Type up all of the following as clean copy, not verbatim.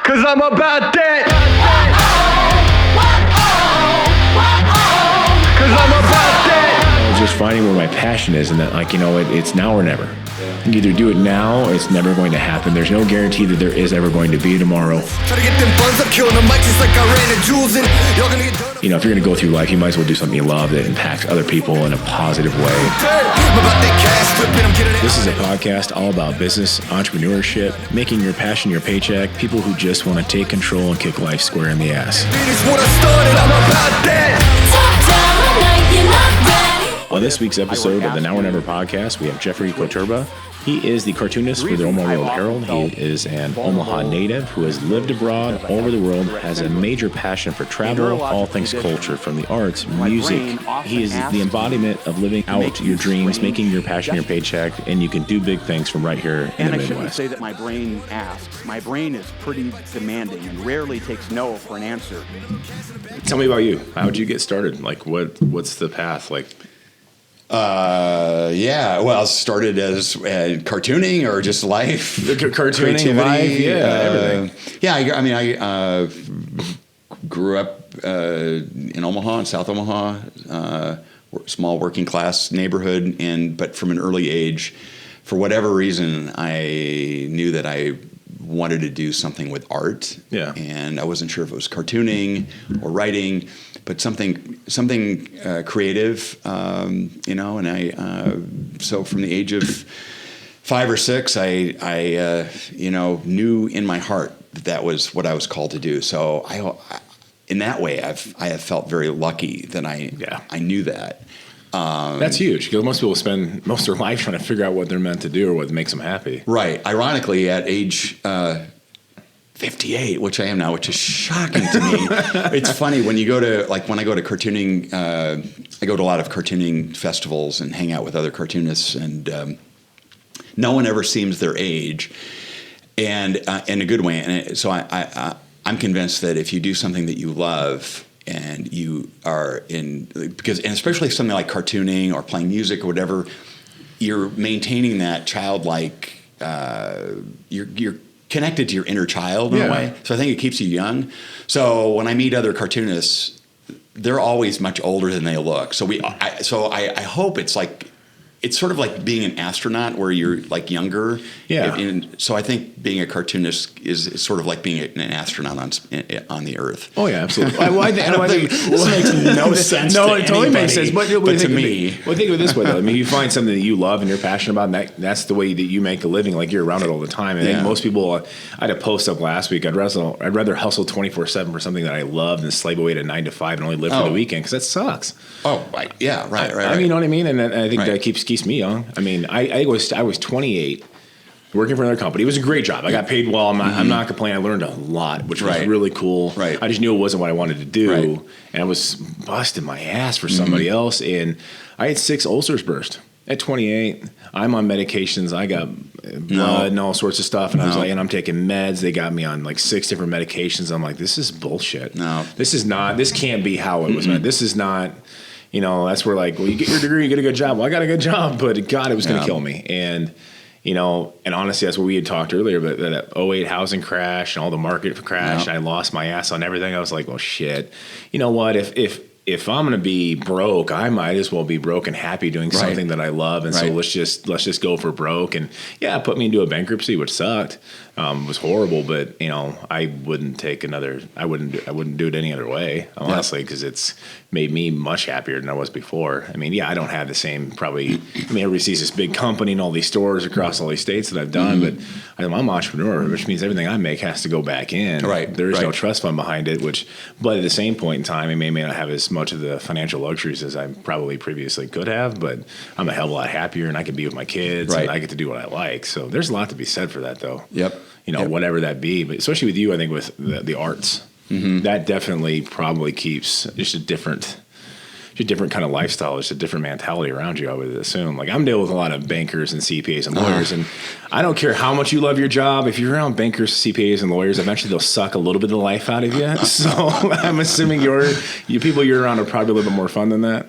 Cause I'm about that. Cause I'm about that. I was just finding where my passion is, and that, like, you know, it's now or never. You can either do it now or it's never going to happen. There's no guarantee that there is ever going to be tomorrow. You know, if you're going to go through life, you might as well do something you love that impacts other people in a positive way. This is a podcast all about business, entrepreneurship, making your passion your paycheck, people who just want to take control and kick life square in the ass. On this week's episode of the Now or Never podcast, we have Jeffrey Koterba. He is the cartoonist for the Omaha World Herald. He is an Omaha native who has lived abroad all over the world, has a major passion for travel, all things culture, from the arts, music. He is the embodiment of living out your dreams, making your passion your paycheck, and you can do big things from right here in the Midwest. And I shouldn't say that my brain asks. My brain is pretty demanding and rarely takes no for an answer. Tell me about you. How did you get started? Like, what's the path? Like, well, started as cartooning or just life, cartooning, life, everything. I grew up in Omaha, in South Omaha, small working class neighborhood, but from an early age, for whatever reason, I knew that I wanted to do something with art. Yeah. And I wasn't sure if it was cartooning or writing, but something creative, and so from the age of 5 or 6, I knew in my heart that was what I was called to do. So in that way, I have felt very lucky that I knew that. That's huge, because most people spend most of their life trying to figure out what they're meant to do or what makes them happy. Right. Ironically, at age 58, which I am now, which is shocking to me. It's funny when you go to, like, when I go to cartooning, I go to a lot of cartooning festivals and hang out with other cartoonists, and no one ever seems their age, and in a good way. And so I'm convinced that if you do something that you love, and you are and especially something like cartooning or playing music or whatever, you're maintaining that childlike, you're connected to your inner child in a way. So I think it keeps you young. So when I meet other cartoonists, they're always much older than they look. So I hope it's sort of like being an astronaut where you're like younger. Yeah. So I think being a cartoonist is sort of like being an astronaut on the Earth. Oh yeah, absolutely. I think this makes no sense. No, to it totally makes sense. But to me, well, think of it this way though. I mean, you find something that you love and you're passionate about, and that's the way that you make a living. Like, you're around it all the time. And I think most people. I had a post up last week. I'd rather hustle 24/7 for something that I love than slave away to 9 to 5 and only live for the weekend, because that sucks. Oh, right. Yeah, right. I mean, you know what I mean? And I think that keeps me young. I mean, I was 28, working for another company. It was a great job. I got paid well. I'm not complaining. I learned a lot, which was really cool. Right. I just knew it wasn't what I wanted to do, and I was busting my ass for somebody else. And I had 6 ulcers burst at 28. I'm on medications. I got blood and all sorts of stuff, and I was like, and I'm taking meds. They got me on like 6 different medications. I'm like, this is bullshit. No, this can't be how it was meant. This is not. You know, that's where, like, well, you get your degree, you get a good job. Well, I got a good job, but God, it was going to kill me. And, you know, and honestly, that's what we had talked earlier, but that 08 housing crash and all the market crash, and I lost my ass on everything. I was like, well, shit. You know what? If I'm going to be broke, I might as well be broke and happy doing something that I love. And so let's just go for broke. And it put me into a bankruptcy, which sucked. It was horrible, but you know, I wouldn't do it any other way, honestly, because it's made me much happier than I was before. I mean, I don't have the same everybody sees this big company and all these stores across all these states that I've done, but I'm an entrepreneur, which means everything I make has to go back in. Right. There is no trust fund behind it, but at the same point in time, I may not have as much of the financial luxuries as I probably previously could have, but I'm a hell of a lot happier, and I can be with my kids, and I get to do what I like. So there's a lot to be said for that, though. Yep. You know, whatever that be, but especially with you, I think with the arts, that definitely probably keeps just a different a different kind of lifestyle. It's a different mentality around you, I would assume. Like I'm dealing with a lot of bankers and CPAs and lawyers, and I don't care how much you love your job. If you're around bankers, CPAs, and lawyers, eventually they'll suck a little bit of the life out of you. So I'm assuming you people you're around are probably a little bit more fun than that.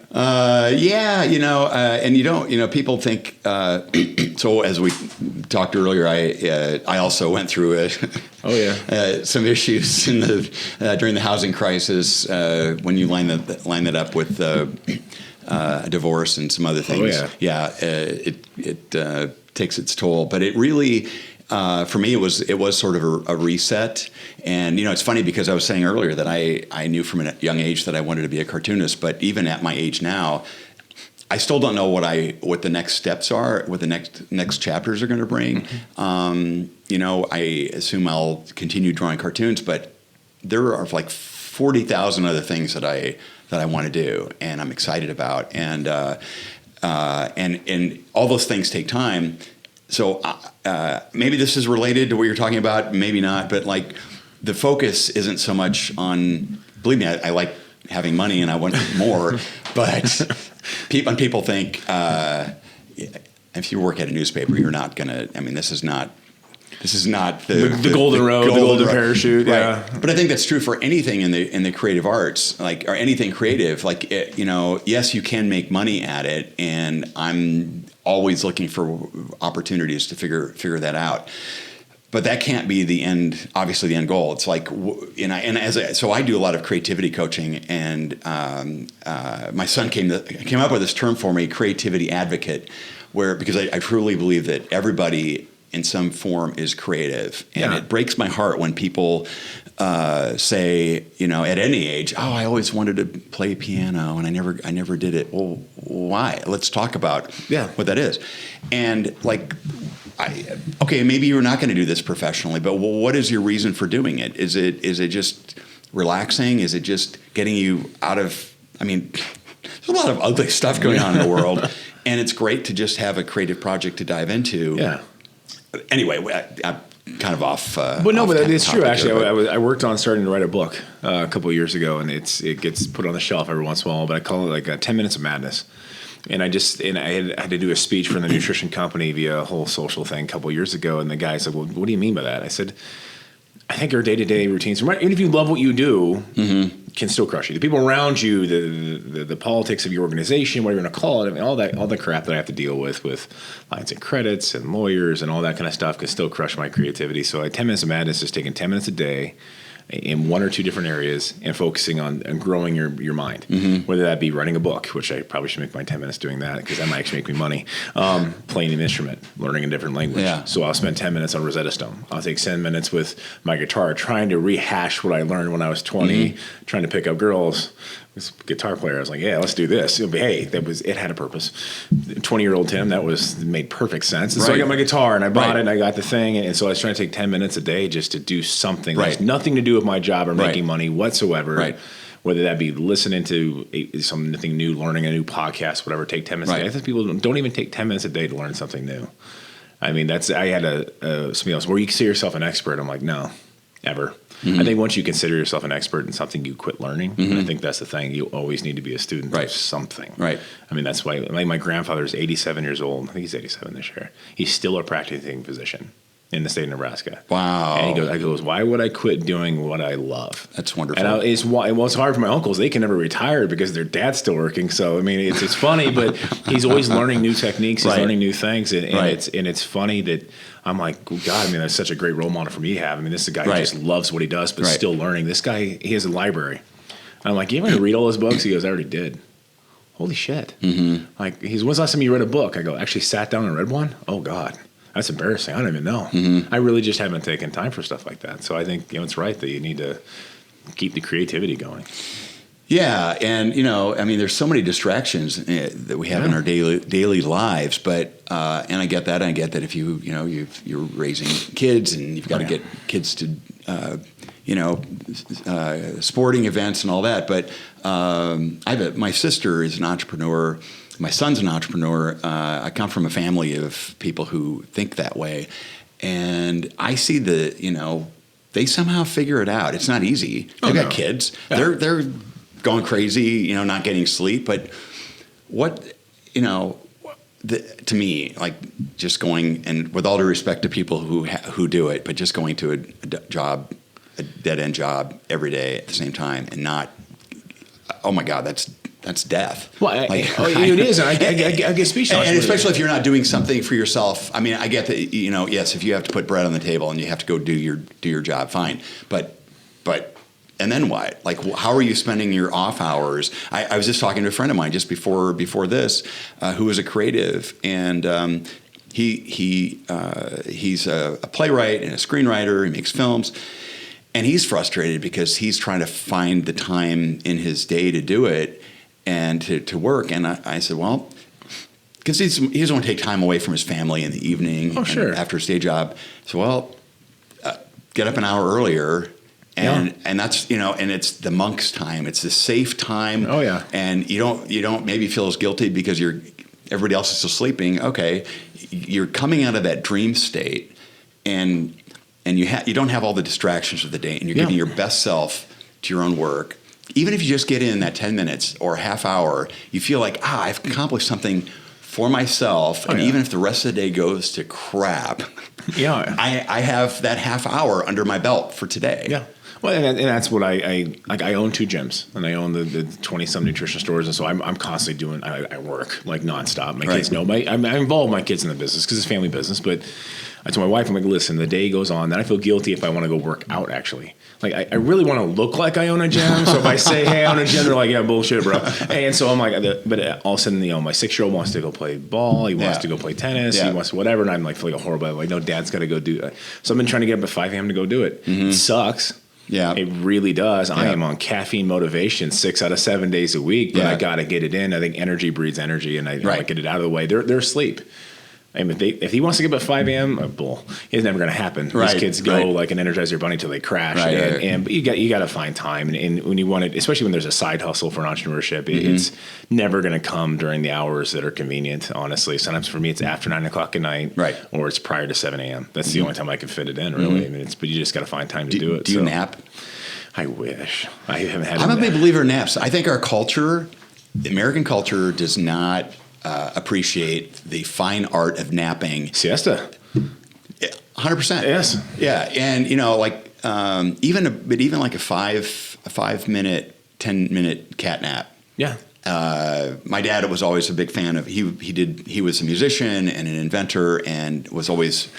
Yeah, and you don't, people think. So as we talked earlier, I also went through some issues during the housing crisis when you line that up with divorce and some other things. Oh, yeah. It takes its toll, but it really. For me, it was sort of a reset, and it's funny because I was saying earlier that I knew from a young age that I wanted to be a cartoonist, but even at my age now, I still don't know what the next steps are, what the next chapters are going to bring. I assume I'll continue drawing cartoons, but there are like 40,000 other things that I want to do, and I'm excited about, and all those things take time. So maybe this is related to what you're talking about, maybe not, but like the focus isn't so much on. Believe me, I like having money and I want more, but people think if you work at a newspaper, you're not gonna. I mean, this is not the golden road, the golden parachute. Right. Yeah. But I think that's true for anything in the creative arts, or anything creative. Yes, you can make money at it, and I'm always looking for opportunities to figure that out. But that can't be the end. Obviously, the end goal. It's like, so I do a lot of creativity coaching, and my son came up with this term for me, creativity advocate, because I truly believe that everybody in some form is creative, and it breaks my heart when people say, at any age, oh, I always wanted to play piano and I never did it. Well, why? Let's talk about what that is. And maybe you're not going to do this professionally, but what is your reason for doing it? Is it just relaxing? Is it just getting you out of? I mean, there's a lot of ugly stuff going on in the world, and it's great to just have a creative project to dive into. Yeah. Anyway, I'm kind of off. But it's true. Actually, I worked on starting to write a book a couple of years ago, and it gets put on the shelf every once in a while. But I call it like 10 Minutes of Madness. And I had to do a speech for the nutrition company via a whole social thing a couple of years ago. And the guy said, "Well, what do you mean by that?" I said, "I think our day-to-day routines, even if you love what you do, can still crush you. The people around you, the politics of your organization, whatever you want to call it, I mean, all the crap that I have to deal with lines and credits and lawyers and all that kind of stuff can still crush my creativity. So 10 Minutes of Madness is taking 10 minutes a day in one or two different areas and focusing on growing your mind, whether that be writing a book, which I probably should make my 10 minutes doing that because that might actually make me money, playing an instrument, learning a different language. Yeah. So I'll spend 10 minutes on Rosetta Stone. I'll take 10 minutes with my guitar trying to rehash what I learned when I was 20, trying to pick up girls. This guitar player, I was like, yeah, let's do this. It had a purpose. 20-year-old Tim, made perfect sense. And so I got my guitar and I bought it and I got the thing. And so I was trying to take 10 minutes a day just to do something that has nothing to do with my job or making money whatsoever. Right. Whether that be listening to something new, learning a new podcast, whatever, take 10 minutes a day. I think people don't even take 10 minutes a day to learn something new. I mean, I had somebody else, where you consider yourself an expert. I'm like, no, ever. I think once you consider yourself an expert in something, you quit learning. And I think that's the thing. You always need to be a student of something. Right. I mean, that's why my grandfather is 87 years old. I think he's 87 this year. He's still a practicing physician in the state of Nebraska. Wow. And he goes, why would I quit doing what I love? That's wonderful. And it's hard for my uncles. They can never retire because their dad's still working. So, I mean, it's funny, but he's always learning new techniques. He's learning new things. And it's funny that I'm like, God, I mean, that's such a great role model for me to have. I mean, this is a guy who just loves what he does, but still learning. This guy, he has a library. I'm like, you ever read all his books? He goes, I already did. Holy shit. Like, when's the last time you read a book? I go, actually sat down and read one? Oh, God. That's embarrassing. I don't even know. I really just haven't taken time for stuff like that. So I think it's right that you need to keep the creativity going. Yeah, and I mean, there's so many distractions that we have in our daily lives. But and I get that. I get that if you're raising kids and you've got to get kids to sporting events and all that. But my sister is an entrepreneur. My son's an entrepreneur. I come from a family of people who think that way. And I see they somehow figure it out. It's not easy. They've got kids. Yeah. going crazy, not getting sleep. But what, to me, like just going, and with all due respect to people who do it, but just going to a dead end job every day at the same time and not, oh my God, that's death. Well, it is. I get speech. And especially if you're not doing something for yourself. I mean, I get that, yes, if you have to put bread on the table and you have to go do your job, fine. But and then what? Like, how are you spending your off hours? I was just talking to a friend of mine just before this, who was a creative, and he's a playwright and a screenwriter. He makes films, and he's frustrated because he's trying to find the time in his day to do it and to work. And I said, well, because he doesn't want to take time away from his family in the evening after his day job. So, well, get up an hour earlier. And that's, and it's the monk's time. It's the safe time. Oh yeah. And you don't maybe feel as guilty because everybody else is still sleeping. Okay. You're coming out of that dream state and you don't have all the distractions of the day, and you're giving your best self to your own work. Even if you just get in that 10 minutes or a half hour, you feel like, I've accomplished something for myself. And even if the rest of the day goes to crap, I have that half hour under my belt for today. Yeah. Well, and that's what I own 2 gyms, and I own the 20-some nutrition stores, and so I'm constantly doing. I work like nonstop. My kids know I involve my kids in the business because it's family business. But I told my wife, I'm like, listen, the day goes on, then I feel guilty if I want to go work out. Actually, like I really want to look like I own a gym. So if I say, hey, I own a gym, they're like, yeah, bullshit, bro. And so I'm like, but all of a sudden, my 6-year-old wants to go play ball. He wants to go play tennis. He wants whatever, and I'm like feeling horrible. I'm like, no, Dad's got to go do it. So I've been trying to get up at 5 a.m. to go do it. It sucks. Yeah, it really does. Yeah. I am on caffeine motivation 6 out of 7 days a week, but I got to get it in. I think energy breeds energy, and I want to get it out of the way. They're asleep. I mean, if he wants to get up at 5 a.m., bull. It's never going to happen. These kids go like an Energizer Bunny till they crash. But you got to find time, and when you want it, especially when there's a side hustle for entrepreneurship, it's never going to come during the hours that are convenient. Honestly, sometimes for me, it's after 9 o'clock at night, or it's prior to 7 a.m. That's the only time I can fit it in. Really, I mean, but you just got to find time to do it. Do you nap? I wish. I haven't had. I'm a big believer in naps. I think our culture, the American culture, does not appreciate the fine art of napping. Siesta. 100%. Yes. Yeah, and even like a 5 minute, 10-minute cat nap. Yeah. My dad was always a big fan of. He was a musician and an inventor, and was always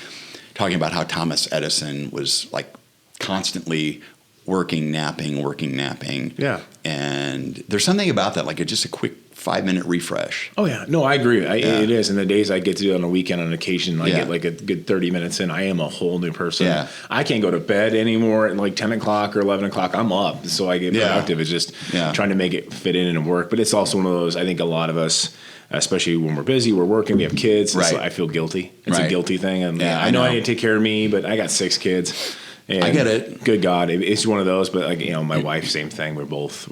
talking about how Thomas Edison was like constantly working, napping. Yeah. And there's something about that, like just a quick 5-minute refresh. Oh yeah, no, I agree. It is. And the days I get to do it on a weekend, on occasion, I get like a good 30 minutes in. I am a whole new person. Yeah. I can't go to bed anymore at like 10 o'clock or 11 o'clock. I'm up, so I get productive. It's just trying to make it fit in and work. But it's also one of those. I think a lot of us, especially when we're busy, we're working, we have kids. So I feel guilty. It's a guilty thing. And I know I need to take care of me, but I got 6 kids. And I get it. Good God, it's one of those. But like my wife, same thing. We're both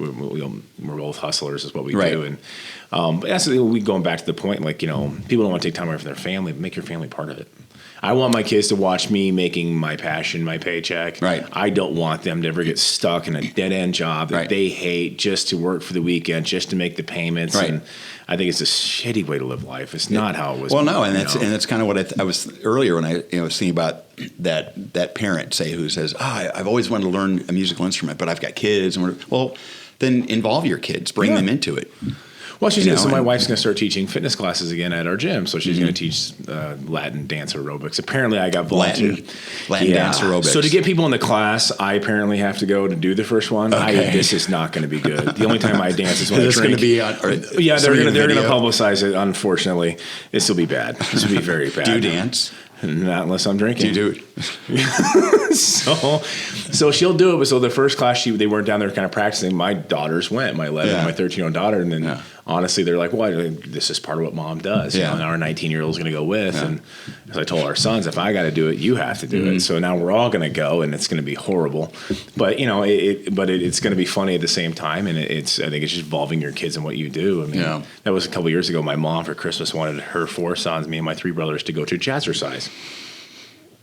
hustlers, is what we do. And but that's we going back to the point. Like people don't want to take time away from their family. Make your family part of it. I want my kids to watch me making my passion my paycheck. Right. I don't want them to ever get stuck in a dead end job that they hate just to work for the weekend, just to make the payments. Right. And I think it's a shitty way to live life. It's not how it was. Well, no, and that's kind of what I was earlier when I was thinking about that parent who says, I've always wanted to learn a musical instrument, but I've got kids. And well, then involve your kids, bring them into it. Well, so my wife's going to start teaching fitness classes again at our gym. So she's going to teach Latin dance aerobics. Apparently, I got volunteered. Latin dance aerobics. So to get people in the class, I apparently have to go to do the first one. Okay. This is not going to be good. The only time I dance is when I drink. Going to be on, they're going to publicize it. Unfortunately, this will be bad. This will be very bad. Do you dance? Not unless I'm drinking. Do you do it? So she'll do it. But so the first class, they weren't down there kind of practicing. My daughters went, my 11 and my 13-year-old daughter. And then honestly, they're like, well, this is part of what mom does. And our 19-year-old is going to go with. Yeah. And as I told our sons, if I got to do it, you have to do it. So now we're all going to go, and it's going to be horrible. But, it's going to be funny at the same time. And I think it's just involving your kids in what you do. I mean, that was a couple of years ago. My mom for Christmas wanted her 4 sons, me and my 3 brothers, to go to jazzercise.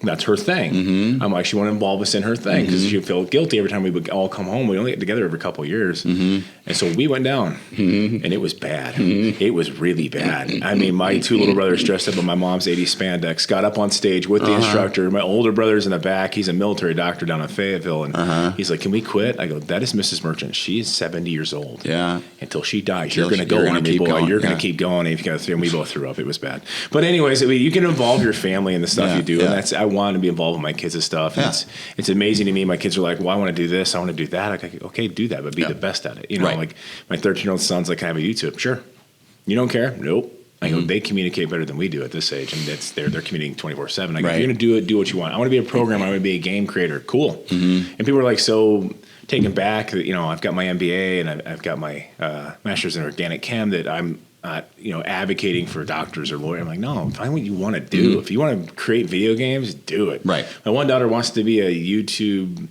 That's her thing. Mm-hmm. I'm like, she wanted to involve us in her thing because she'd feel guilty every time we would all come home. We only get together every couple of years. Mm-hmm. And so we went down, and it was bad. It was really bad. I mean, my two little brothers dressed up in my mom's 80s spandex, got up on stage with the instructor. My older brother's in the back. He's a military doctor down in Fayetteville, and he's like, "Can we quit?" I go, "That is Mrs. Merchant. She is 70 years old. Yeah. Until she dies, you're going to go, Army boy. You're going to keep going." And if you got to, and we both threw up. It was bad. But anyways, I mean, you can involve your family in the stuff you do, and that's I want to be involved with my kids' stuff. And it's amazing to me. My kids are like, "Well, I want to do this. I want to do that." I'm like, "Okay, do that, but be the best at it." You know, like my 13-year-old son's like, "Can I have a YouTube?" Sure. You don't care? Nope. I go, they communicate better than we do at this age, and they're communicating 24/7. I go, if you're gonna do what you want. I want to be a programmer. I want to be a game creator. Cool. And people are like so taken back that I've got my MBA and I've got my master's in organic chem that I'm not advocating for doctors or lawyers. I'm like, no, find what you want to do. If you want to create video games, do it. Right. My one daughter wants to be a YouTube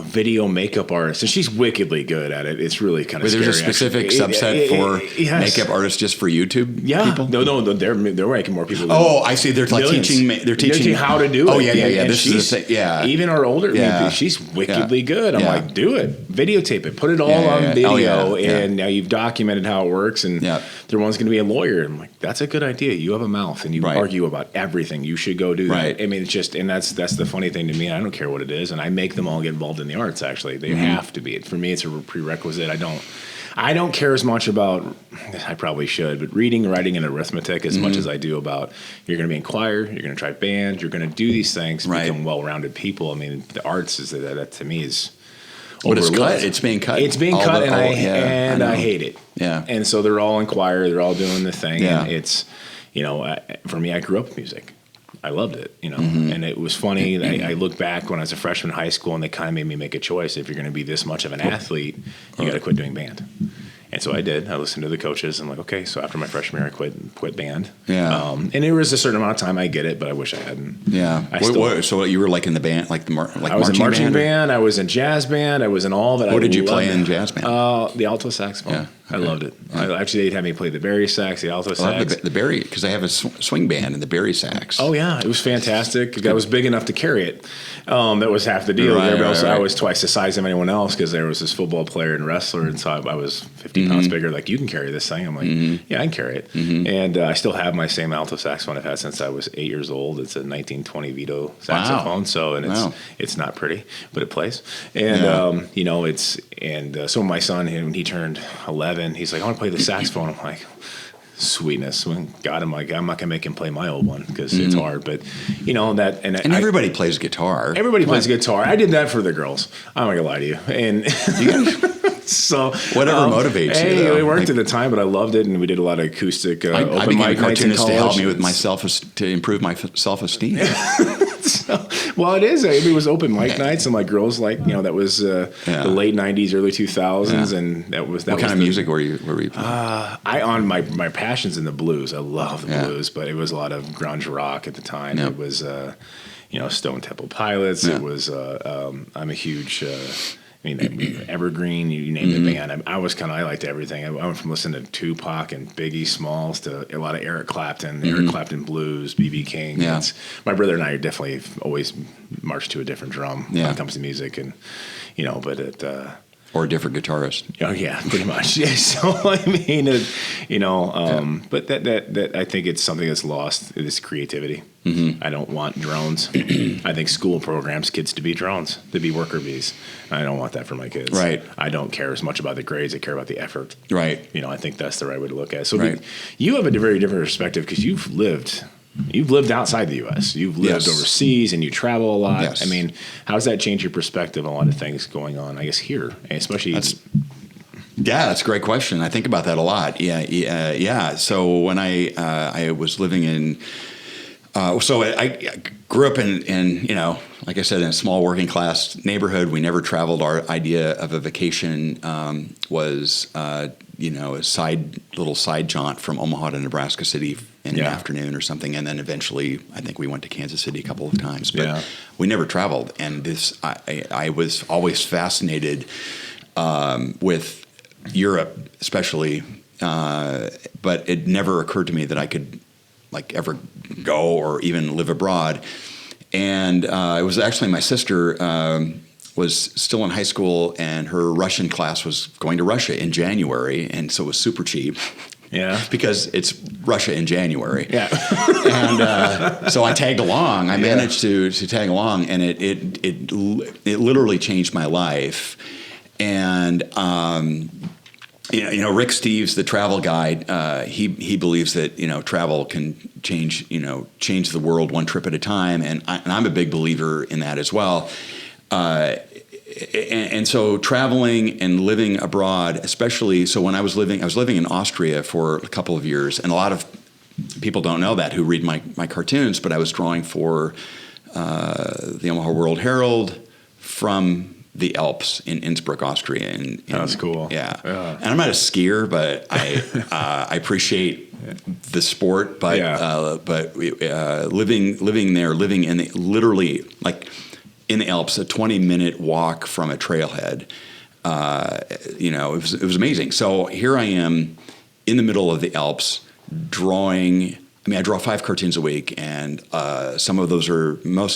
video makeup artist, and she's wickedly good at it. It's really kind of scary. There's a specific subset for makeup artists just for YouTube people? No, they're making more people. Oh, I see. They're like teaching how to do it. Oh, yeah. This is the thing. Yeah. Even our older, she's wickedly good. I'm like, do it. Videotape it. Put it all on video, and now you've documented how it works, and their one's going to be a lawyer. I'm like, that's a good idea. You have a mouth, and you argue about everything. You should go do that. I mean, it's just, and that's the funny thing to me. I don't care what it is, and I make them all get involved in the arts. Actually, they have to be. For me, it's a prerequisite. I don't care as much about. I probably should, but reading, writing, and arithmetic as much as I do about. You're going to be in choir. You're going to try band. You're going to do these things. Become well-rounded people. I mean, the arts is that to me is. What is cut? It's being cut. It's being cut, and I hate it. Yeah. And so they're all in choir. They're all doing the thing. Yeah. And it's, for me, I grew up with music. I loved it, and it was funny. I look back when I was a freshman in high school, and they kind of made me make a choice. If you're going to be this much of an athlete, you got to quit doing band. And so I did. I listened to the coaches. I'm like, okay. So after my freshman year, I quit band. Yeah. And there was a certain amount of time. I get it, but I wish I hadn't. Yeah. So you were like in the band, like I was in marching band. I was in jazz band. I was in all that. What did you play in jazz band? The alto saxophone. Yeah. I loved it. Actually, they'd have me play the Barry sax, the alto sax. The Barry, because I have a swing band and the Barry sax. Oh, yeah. It was fantastic. I was big enough to carry it. That was half the deal. I was twice the size of anyone else because there was this football player and wrestler, and so I was 50 pounds bigger. Like, you can carry this thing. I'm like, yeah, I can carry it. And I still have my same alto saxophone I've had since I was 8 years old. It's a 1920 Vito saxophone. So, it's not pretty, but it plays. And, so my son, when he turned 11, he's like, I want to play the saxophone. I'm like, sweetness. God, I'm like, I'm not gonna make him play my old one because it's hard. But that, and everybody plays guitar. Everybody plays guitar. I did that for the girls. I'm not gonna lie to you. And so whatever motivates you. Though. It worked at the time, but I loved it, and we did a lot of acoustic. I became a cartoonist to help me with my to improve my self-esteem. Well, it is. It was open mic nights, and like girls, that was the late '90s, early 2000s, and that was what kind of music were you playing? My passion's in the blues. I love the blues, but it was a lot of grunge rock at the time. It was Stone Temple Pilots. It was I'm a huge. Evergreen, you name the band. I liked everything. I went from listening to Tupac and Biggie Smalls to a lot of Eric Clapton, Eric Clapton blues, B.B. King. Yeah. My brother and I are definitely always marched to a different drum when it comes to music, and but it. Or a different guitarist. Oh yeah, pretty much. Yeah. So but that I think it's something that's lost. This creativity. I don't want drones. I think school programs kids to be drones, to be worker bees. I don't want that for my kids. Right. I don't care as much about the grades. I care about the effort. Right. I think that's the right way to look at it. So you have a very different perspective because you've lived outside the U.S. You've lived overseas, and you travel a lot. Yes. I mean, how does that change your perspective on a lot of things going on, I guess, here, especially... That's a great question. I think about that a lot. Yeah. So when I was living in... I grew up in like I said, in a small working class neighborhood. We never traveled. Our idea of a vacation was... a little side jaunt from Omaha to Nebraska City in an afternoon or something, and then eventually I think we went to Kansas City a couple of times, but we never traveled. And I was always fascinated with Europe, especially, but it never occurred to me that I could ever go or even live abroad. And it was actually my sister. was still in high school, and her Russian class was going to Russia in January, and so it was super cheap. Yeah. Because it's Russia in January. Yeah. And so I tagged along. I managed to tag along, and it literally changed my life. And Rick Steves, the travel guide, he believes that travel can change the world one trip at a time, and I'm a big believer in that as well. And so traveling and living abroad, especially, so when I was living in Austria for a couple of years, and a lot of people don't know that who read my cartoons, but I was drawing for the Omaha World Herald from the Alps in Innsbruck, Austria. And that's cool. Yeah. And I'm not a skier, but I appreciate the sport. But living there, literally like in the Alps, a 20-minute walk from a trailhead. It was amazing. So here I am in the middle of the Alps drawing. I draw 5 cartoons a week, and most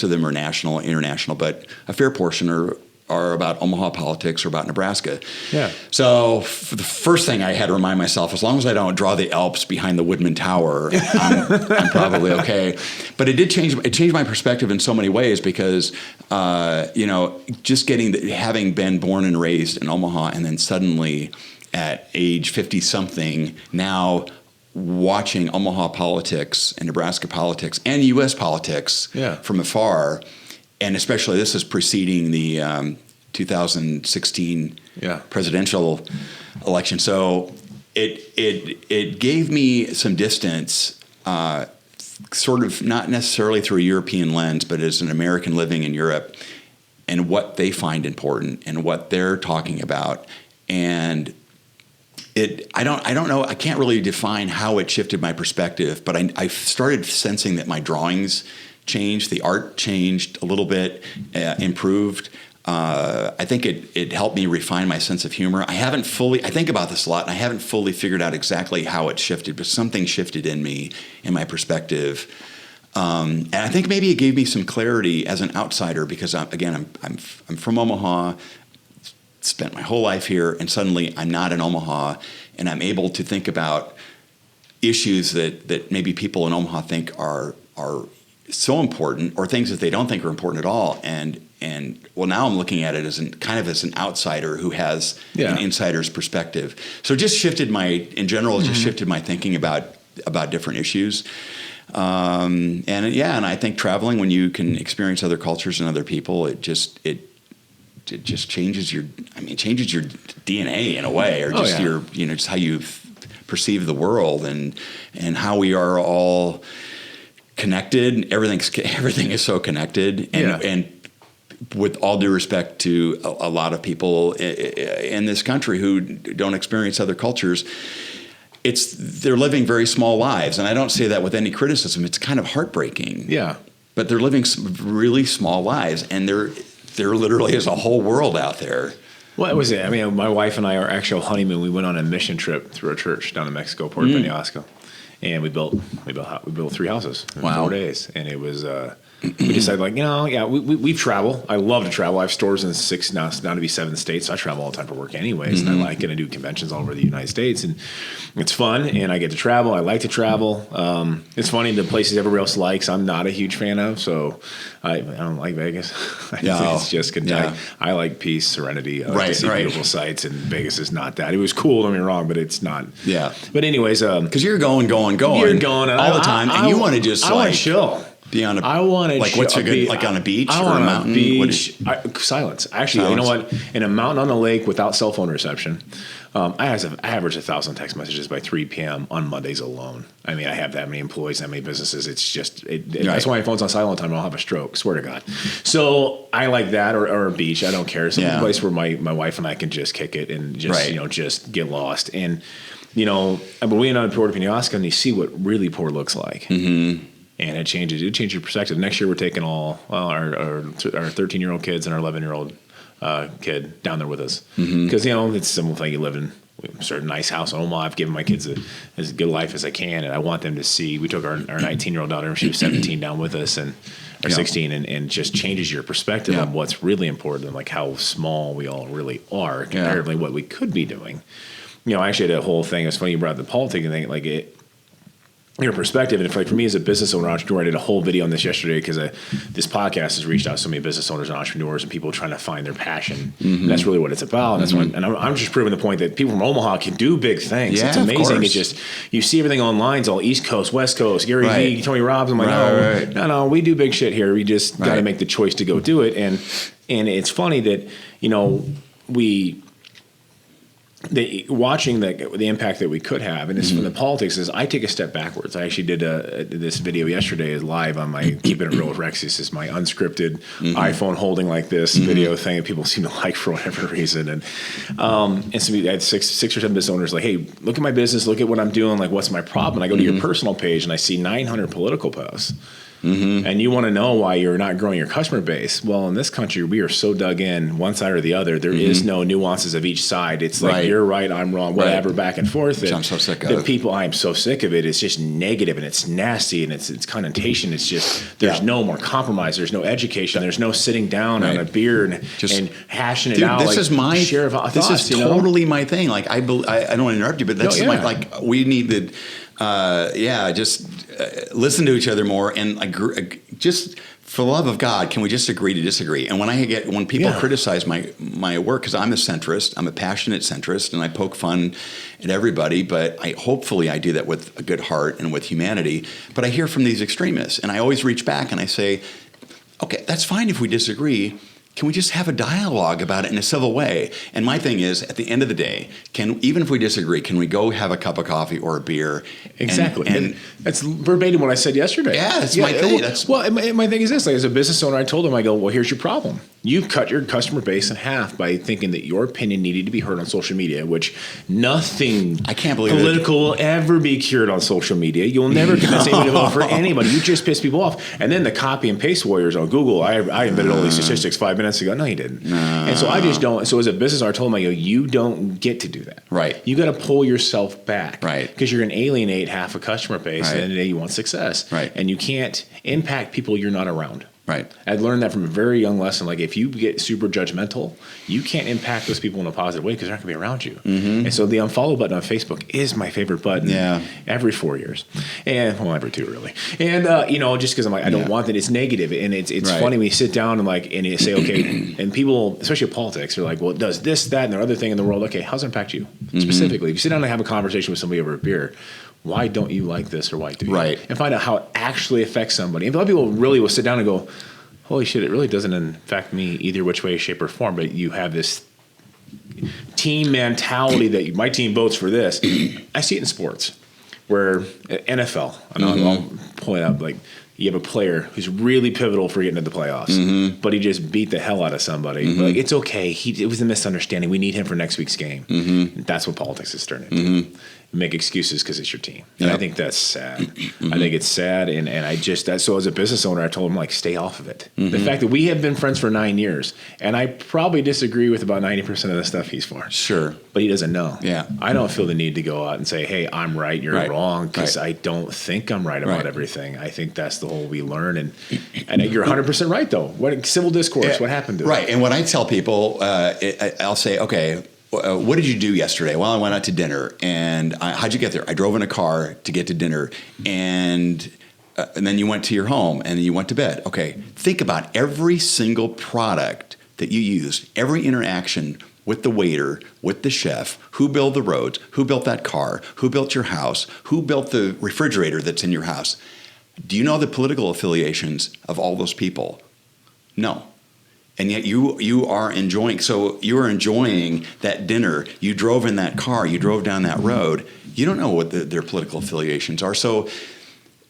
of them are national, international, but a fair portion are about Omaha politics or about Nebraska. Yeah. So the first thing I had to remind myself, as long as I don't draw the Alps behind the Woodman Tower, I'm probably okay. But it changed my perspective in so many ways because, just having been born and raised in Omaha, and then suddenly at age 50-something, now watching Omaha politics and Nebraska politics and U.S. politics from afar. And especially this is preceding the 2016 presidential election. So it gave me some distance, sort of not necessarily through a European lens, but as an American living in Europe, and what they find important and what they're talking about. And I don't know, I can't really define how it shifted my perspective, but I started sensing that my drawings changed, the art changed a little bit, improved. I think it helped me refine my sense of humor. I think about this a lot, and I haven't fully figured out exactly how it shifted, but something shifted in me, in my perspective. And I think maybe it gave me some clarity as an outsider because, I'm from Omaha, spent my whole life here, and suddenly I'm not in Omaha, and I'm able to think about issues that maybe people in Omaha think are so important, or things that they don't think are important at all. And now I'm looking at it as an outsider who has an insider's perspective. So it just shifted shifted my thinking about different issues. And I think traveling, when you can experience other cultures and other people, it just changes your DNA in a way, or just just how you perceive the world and how we are all connected. Everything is so connected, and with all due respect to a lot of people in this country who don't experience other cultures, they're living very small lives, and I don't say that with any criticism. It's kind of heartbreaking. Yeah, but they're living really small lives, and there literally is a whole world out there. What was it? My wife and I, our actual honeymoon, we went on a mission trip through a church down in Mexico, Puerto Peñasco. And we built 3 houses in 4 days, and it was we decided we travel. I love to travel. I have stores in 6 now to be 7 states. So I travel all the time for work anyways, and I like to do conventions all over the United States, and it's fun. And I get to travel. I like to travel. It's funny, the places everybody else likes, I'm not a huge fan of. So I don't like Vegas. It's just I like peace, serenity. I like to see beautiful sights, and Vegas is not that. It was cool, don't get me wrong, but it's not. Yeah. But anyways, because you're going. You're going all the time, and you want to just want to chill. Be on I want to what's a good on a beach or a mountain? Beach. Silence. Actually, you know what? In a mountain on a lake without cell phone reception, I average 1,000 text messages by 3 p.m. on Mondays alone. I have that many employees, that many businesses. It's just that's why my phone's on silent all the time. I'll have a stroke. Swear to God. So I like that, or a beach. I don't care. Some place where my wife and I can just kick it and just just get lost. And we went on Puerto Peñasco, and you see what really poor looks like. Mm-hmm. And it changes your perspective. Next year, we're taking all our 13-year-old kids and our 11-year-old kid down there with us. Because, it's a simple thing. You live in a certain nice house in Omaha. I've given my kids as good life as I can, and I want them to see. We took our 19-year-old daughter, she was 17, down with us, and or 16, and just changes your perspective on what's really important and like how small we all really are comparatively what we could be doing. You know, I actually had a whole thing. It's funny you brought up the politics thing, like your perspective. And if, like, for me as a business owner, entrepreneur, I did a whole video on this yesterday because this podcast has reached out to so many business owners and entrepreneurs and people trying to find their passion. And that's really what it's about. And that's what, and I'm just proving the point that people from Omaha can do big things. Yeah, it's amazing. of It's just, you see everything online. It's all East Coast, West Coast, Gary Vee, Tony Robbins. I'm like, no, we do big shit here. We just got to make the choice to go do it. And it's funny that, you know, watching the impact that we could have, and it's from the politics, is I take a step backwards. I actually did this video yesterday live on my Keeping It Real with Rexius, is my unscripted iPhone holding like this video thing that people seem to like for whatever reason. And so I had six or seven business owners like, hey, look at my business, look at what I'm doing, like what's my problem? And I go to your personal page and I see 900 political posts. And you want to know why you're not growing your customer base. Well, in this country, we are so dug in one side or the other. There is no nuances of each side. It's like you're right, I'm wrong, whatever, back and forth. Which I'm so sick of. I'm so sick of it. It's just negative and it's nasty and it's connotation. It's just there's no more compromise. There's no education. There's no sitting down on a beer and hashing it out. This is my share of thoughts. This is totally my thing. Like I don't want to interrupt you, but that's like we need to. Just listen to each other more and just for the love of God, can we just agree to disagree? And when people criticize my work, because I'm a centrist, I'm a passionate centrist, and I poke fun at everybody, but hopefully I do that with a good heart and with humanity. But I hear from these extremists, and I always reach back and I say, okay, that's fine if we disagree. Can we just have a dialogue about it in a civil way? And my thing is, at the end of the day, even if we disagree, can we go have a cup of coffee or a beer? Exactly. And that's verbatim what I said yesterday. Yeah, that's my thing. My thing is this. Like, as a business owner, I told him, I go, well, here's your problem. You've cut your customer base in half by thinking that your opinion needed to be heard on social media, which nothing I can't believe political will ever be cured on social media. You'll never convince anybody to vote for anybody. You just piss people off. And then the copy and paste warriors on Google, I invented all these statistics 5 minutes ago. No, you didn't. And so I just don't. So as a business owner, I told him, I go, you don't get to do that. Right. You got to pull yourself back. Right. Because you're going to alienate half a customer base. Right. And at the end of the day, you want success. Right. And you can't impact people you're not around. Right. I learned that from a very young lesson. Like, if you get super judgmental, you can't impact those people in a positive way because they're not going to be around you. And so the unfollow button on Facebook is my favorite button. Every 4 years, and every 2 really. And just because I'm like, I don't want that. It's negative, and it's funny when you sit down and you say, okay, and people, especially politics, are like, well, it does this, that, and the other thing in the world. Okay, how's it impact you specifically? If you sit down and have a conversation with somebody over a beer, why don't you like this or why do you? And find out how it actually affects somebody. And a lot of people really will sit down and go, holy shit, it really doesn't affect me either which way, shape, or form, but you have this team mentality that my team votes for this. I see it in sports where NFL, I'll point out, like, you have a player who's really pivotal for getting into the playoffs, but he just beat the hell out of somebody. But like, it's okay. It was a misunderstanding. We need him for next week's game. That's what politics has turned into. Make excuses because it's your team. And I think that's sad. I think it's sad. And so as a business owner, I told him, like, stay off of it. The fact that we have been friends for 9 years, and I probably disagree with about 90% of the stuff he's for. Sure. But he doesn't know. Yeah. I don't feel the need to go out and say, hey, I'm right, you're wrong, because I don't think I'm right about everything. I think that's the whole we learn. And you're 100% right, though. What civil discourse, what happened to it? And when I tell people, I'll say, okay, what did you do yesterday? Well, I went out to dinner. And how'd you get there? I drove in a car to get to dinner. And then you went to your home and you went to bed. Okay, think about every single product that you used, every interaction with the waiter, with the chef, who built the roads, who built that car, who built your house, who built the refrigerator that's in your house. Do you know the political affiliations of all those people? No. And yet you are enjoying. So you are enjoying that dinner. You drove in that car. You drove down that road. You don't know what their political affiliations are. So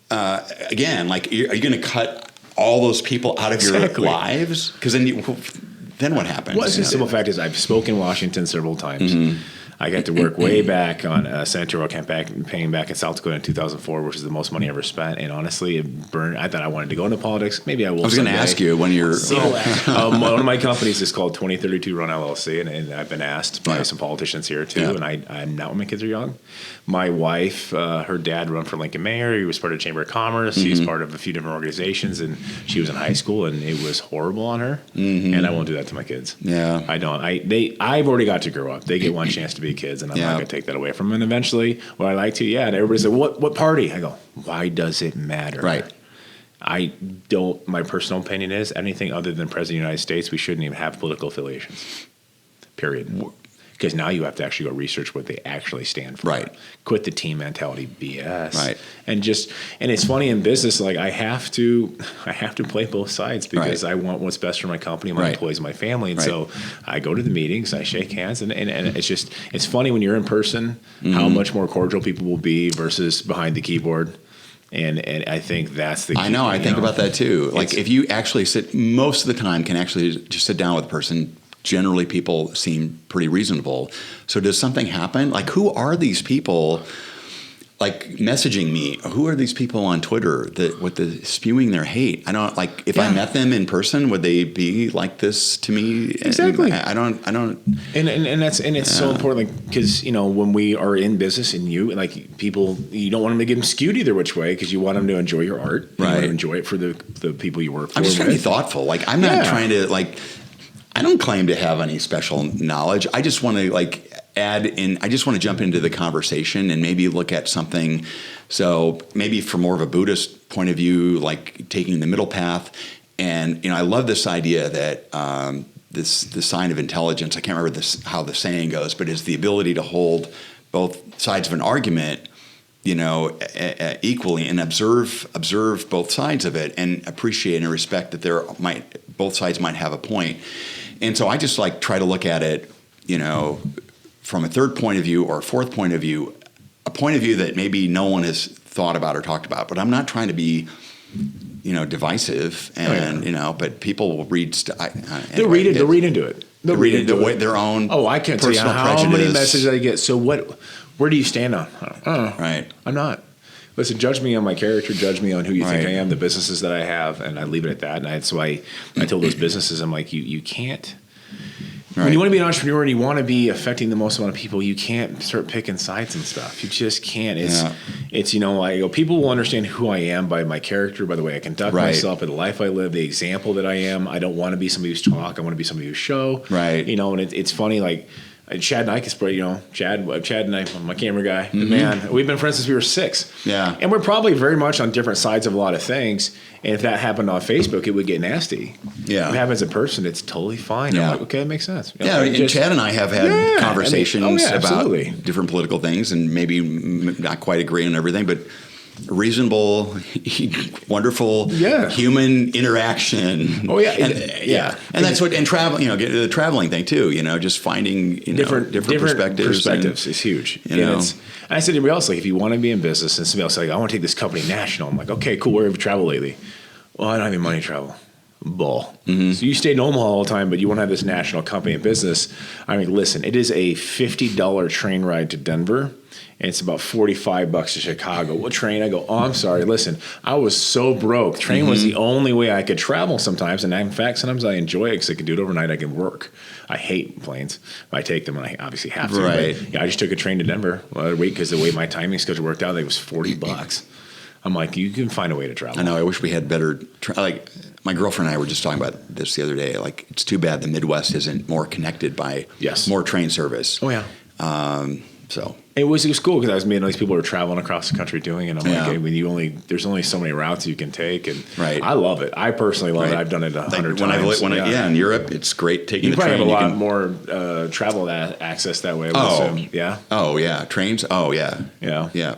again, like, are you going to cut all those people out of your lives? Because then what happens? Well, the simple fact is, I've spoken in Washington several times. I got to work way back on a senatorial campaign back in South Dakota in 2004, which is the most money I ever spent. And honestly, it burned. I thought I wanted to go into politics. Maybe I will. I was going to ask you when you're. So, one of my companies is called 2032 Run LLC, and I've been asked by some politicians here too. And I'm not when my kids are young. My wife, her dad ran for Lincoln Mayor. He was part of the Chamber of Commerce. He was part of a few different organizations, and she was in high school, and it was horrible on her. And I won't do that to my kids. Yeah, I don't. I've already got to grow up. They get one chance to be kids, and I'm not going to take that away from them. And eventually, what I like to, and everybody's like, what party? I go, why does it matter? Right. I don't. My personal opinion is anything other than President of the United States, we shouldn't even have political affiliations. Period. Because now you have to actually go research what they actually stand for. Right. Quit the team mentality BS. Right. And it's funny in business, like I have to play both sides because I want what's best for my company, my employees, my family. And so I go to the meetings, I shake hands, and it's funny when you're in person how much more cordial people will be versus behind the keyboard. And I think that's the key. I know. I think about that too. Like if you actually sit, most of the time can actually just sit down with a person. Generally, people seem pretty reasonable. So does something happen? Like, who are these people, like, messaging me? Who are these people on Twitter with the spewing their hate? I don't, like, if I met them in person, would they be like this to me? Exactly. I don't. And it's so important because, when we are in business and people, you don't want them to get them skewed either which way because you want them to enjoy your art. You want to enjoy it for the people you work for. I'm just trying to be thoughtful. Like, I'm not trying to, like, I don't claim to have any special knowledge. I just want to add in. I just want to jump into the conversation and maybe look at something. So maybe from more of a Buddhist point of view, like taking the middle path. And I love this idea that the sign of intelligence. I can't remember how the saying goes, but is the ability to hold both sides of an argument, equally and observe both sides of it and appreciate and respect that both sides might have a point. And so I just try to look at it, from a third point of view or a fourth point of view, a point of view that maybe no one has thought about or talked about. But I'm not trying to be, divisive and, but people will read they'll read into it. They'll read into it. Their own. Oh, I can't tell you how many messages I get. So where do you stand on? Right. I'm not. Listen, judge me on my character, judge me on who you think I am, the businesses that I have, and I leave it at that. And that's why I told those businesses, I'm like, you can't. Right. When you want to be an entrepreneur and you want to be affecting the most amount of people, you can't start picking sides and stuff. You just can't. It's people will understand who I am by my character, by the way I conduct myself, by the life I live, the example that I am. I don't want to be somebody who's talk. I want to be somebody who's show. Right. And it's funny, like, Chad and I can spread, Chad and I, my camera guy, the man, we've been friends since we were 6. Yeah. And we're probably very much on different sides of a lot of things. And if that happened on Facebook, it would get nasty. Yeah. If it happens in person, it's totally fine. Yeah. I'm like, okay, it makes sense. And Chad and I have had conversations about different political things and maybe not quite agree on everything, but reasonable, wonderful human interaction. Oh yeah, and that's what travel. The traveling thing too. Just finding different perspectives is huge. And I said to everybody else, like, if you want to be in business, and somebody else like, I want to take this company national. I'm like, okay, cool. Where have you traveled lately? Well, I don't have any money to travel. Bull. So you stay in Omaha all the time, but you want to have this national company in business. I mean, listen, it is a $50 train ride to Denver. And it's about $45 to Chicago. What train? I go, oh, I'm sorry. Listen, I was so broke. Train was the only way I could travel sometimes. And in fact, sometimes I enjoy it because I can do it overnight. I can work. I hate planes. I take them and I obviously have to. Right. But, I just took a train to Denver. Because the way my timing schedule worked out, it was $40. I'm like, you can find a way to travel. I know. I wish we had better. My girlfriend and I were just talking about this the other day. Like, it's too bad the Midwest isn't more connected by more train service. Oh yeah. So it was cool because I was meeting all these people who are traveling across the country doing it. And I'm like, I mean, there's only so many routes you can take, and I love it. I personally love it. I've done it 100 times. In Europe, it's great taking you the train. You probably have a lot more travel access that way. I would assume. Yeah. Oh yeah, trains. Oh yeah. Yeah.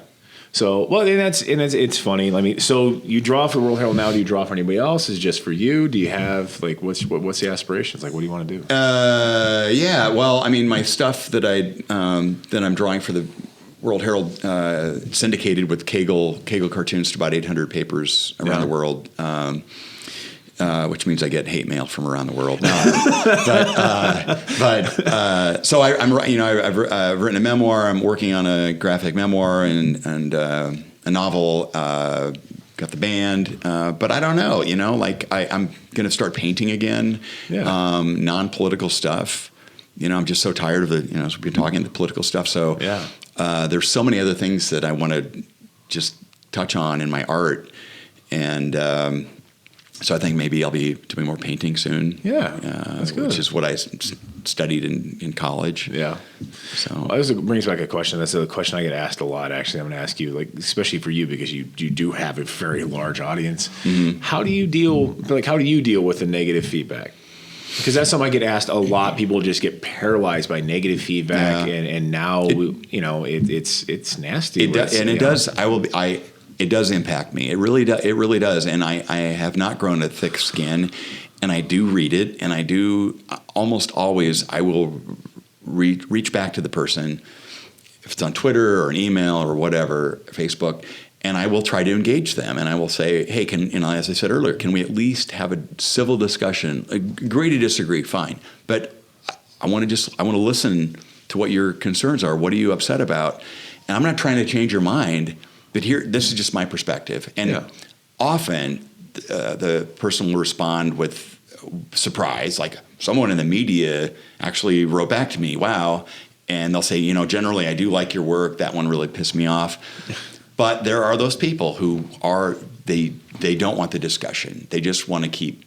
So, well, it's funny. So you draw for World Herald now. Do you draw for anybody else? Is it just for you? Do you have what's the aspirations? Like, what do you want to do? Yeah. Well, I mean, my stuff that I'm drawing for the World Herald syndicated with Kegel cartoons to about 800 papers around the world. which means I get hate mail from around the world. No, so I've written a memoir. I'm working on a graphic memoir and a novel. Got the band, but I don't know. I'm going to start painting again. Yeah. Non-political stuff. I'm just so tired of we've been talking the political stuff. So there's so many other things that I want to just touch on in my art, and so I think maybe I'll be doing more painting soon. Yeah, that's good. Which is what I studied in college. Yeah. So this brings back a question. That's a question I get asked a lot. Actually, I'm going to ask you, especially for you, because you do have a very large audience. Mm-hmm. How do you deal with the negative feedback? Because that's something I get asked a lot. People just get paralyzed by negative feedback, and now it's nasty. It does. It does impact me. It really does. It really does. And I have not grown a thick skin, and I do read it, and I do almost always. I will reach back to the person, if it's on Twitter or an email or whatever, Facebook, and I will try to engage them, and I will say, hey, as I said earlier, can we at least have a civil discussion? Agree to disagree, fine, but I want to listen to what your concerns are. What are you upset about? And I'm not trying to change your mind, but this is just my perspective. And often the person will respond with surprise, like someone in the media actually wrote back to me, wow, and they'll say, generally I do like your work. That one really pissed me off. But there are those people who they don't want the discussion. They just want to keep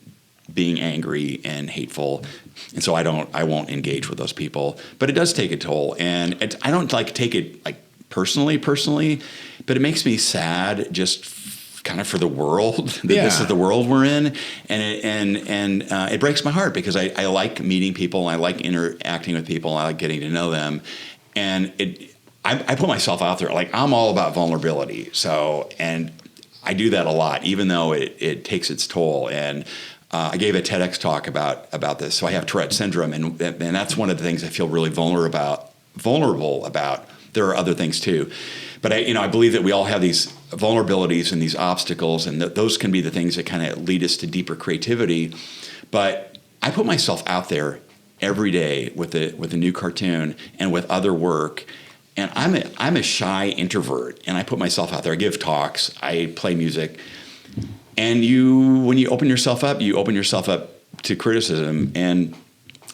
being angry and hateful. And so I won't engage with those people. But it does take a toll. And I don't take it personally, but it makes me sad just kind of for the world that this is the world we're in. And it breaks my heart because I like meeting people. I like interacting with people. I like getting to know them. And I put myself out there, I'm all about vulnerability. So, and I do that a lot, even though it takes its toll. And I gave a TEDx talk about this. So I have Tourette syndrome, and that's one of the things I feel really vulnerable about. There are other things too, but I believe that we all have these vulnerabilities and these obstacles, and those can be the things that kind of lead us to deeper creativity. But I put myself out there every day with a new cartoon and with other work. And I'm a shy introvert, and I put myself out there. I give talks, I play music, and when you open yourself up to criticism, and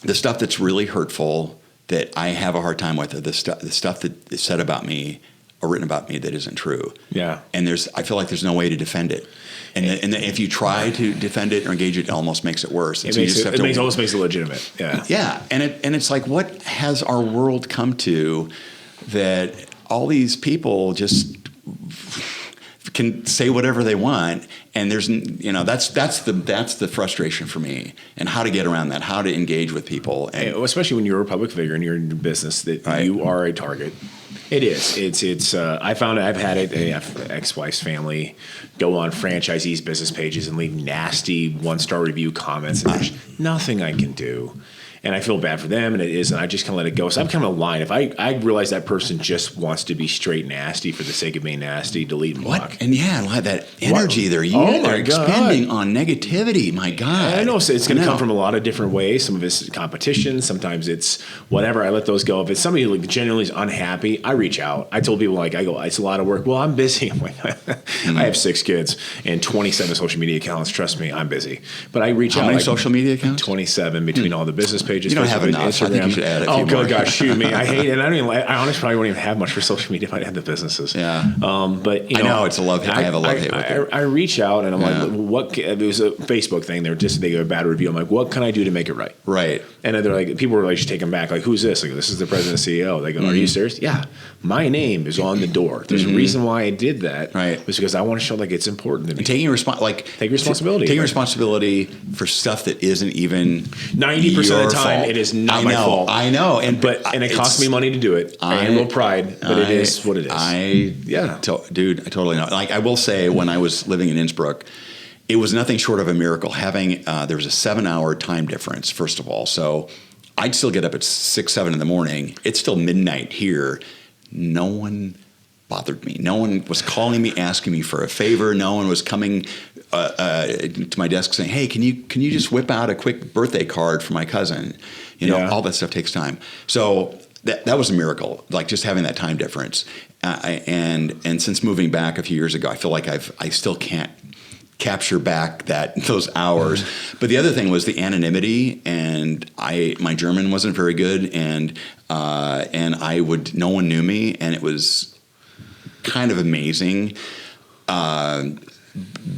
the stuff that's really hurtful that I have a hard time with, the stuff that is said about me or written about me that isn't true. Yeah, and I feel like there's no way to defend it, and if you try to defend it or engage it, it almost makes it worse. It almost makes it legitimate. Yeah, yeah, and it's like, what has our world come to? That all these people just can say whatever they want, and there's that's the frustration for me, and how to get around that, how to engage with people, and especially when you're a public figure and you're in your business, that you are a target. It is. It's. I found I've had it. Ex-wife's family go on franchisees' business pages and leave nasty 1-star review comments, and there's nothing I can do. And I feel bad for them, and I just kind of let it go. So I'm kind of a line. If I realize that person just wants to be straight nasty for the sake of being nasty, delete and block. And that energy they're expending on negativity. My God. I know it's going to come from a lot of different ways. Some of it's competition. Sometimes it's whatever. I let those go. If it's somebody who genuinely is unhappy, I reach out. I told people it's a lot of work. Well, I'm busy. I'm like, I have 6 kids and 27 social media accounts. Trust me, I'm busy. But I reach out. How many social media accounts? 27 between all the business pages. You don't have enough. Instagram. I think you should add a few more. Gosh, shoot me. I hate it. I honestly probably wouldn't even have much for social media if I had the businesses. Yeah. But I know it's a love. I have a love hate with it. I reach out and I'm like, what? It was a Facebook thing. They gave a bad review. I'm like, what can I do to make it right? Right. And they're like, people were taken back. Like, who's this? Like, this is the president and CEO. They go, are you serious? Yeah. My name is on the door. There's a reason why I did that. Right. It was because I want to show it's important to me. And take responsibility. Taking responsibility for stuff that isn't even 90% of the time. It is not my fault. I know. And it costs me money to do it. I am no pride, but it is what it is. Dude, I totally know. I will say, when I was living in Innsbruck, it was nothing short of a miracle having, there was a 7-hour time difference, first of all. So I'd still get up at 6, 7 in the morning. It's still midnight here. No one bothered me. No one was calling me, asking me for a favor. No one was coming to my desk saying, "Hey, can you just whip out a quick birthday card for my cousin?" All that stuff takes time. So that was a miracle, like just having that time difference. And since moving back a few years ago, I feel like I still can't capture back those hours. But the other thing was the anonymity, and my German wasn't very good, and no one knew me, and it was kind of amazing.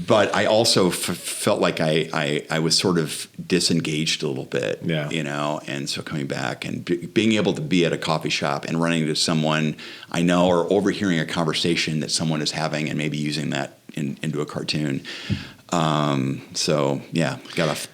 But I also felt like I was sort of disengaged a little bit, and so coming back and being able to be at a coffee shop and running into someone I know, or overhearing a conversation that someone is having and maybe using that into a cartoon. So yeah, got off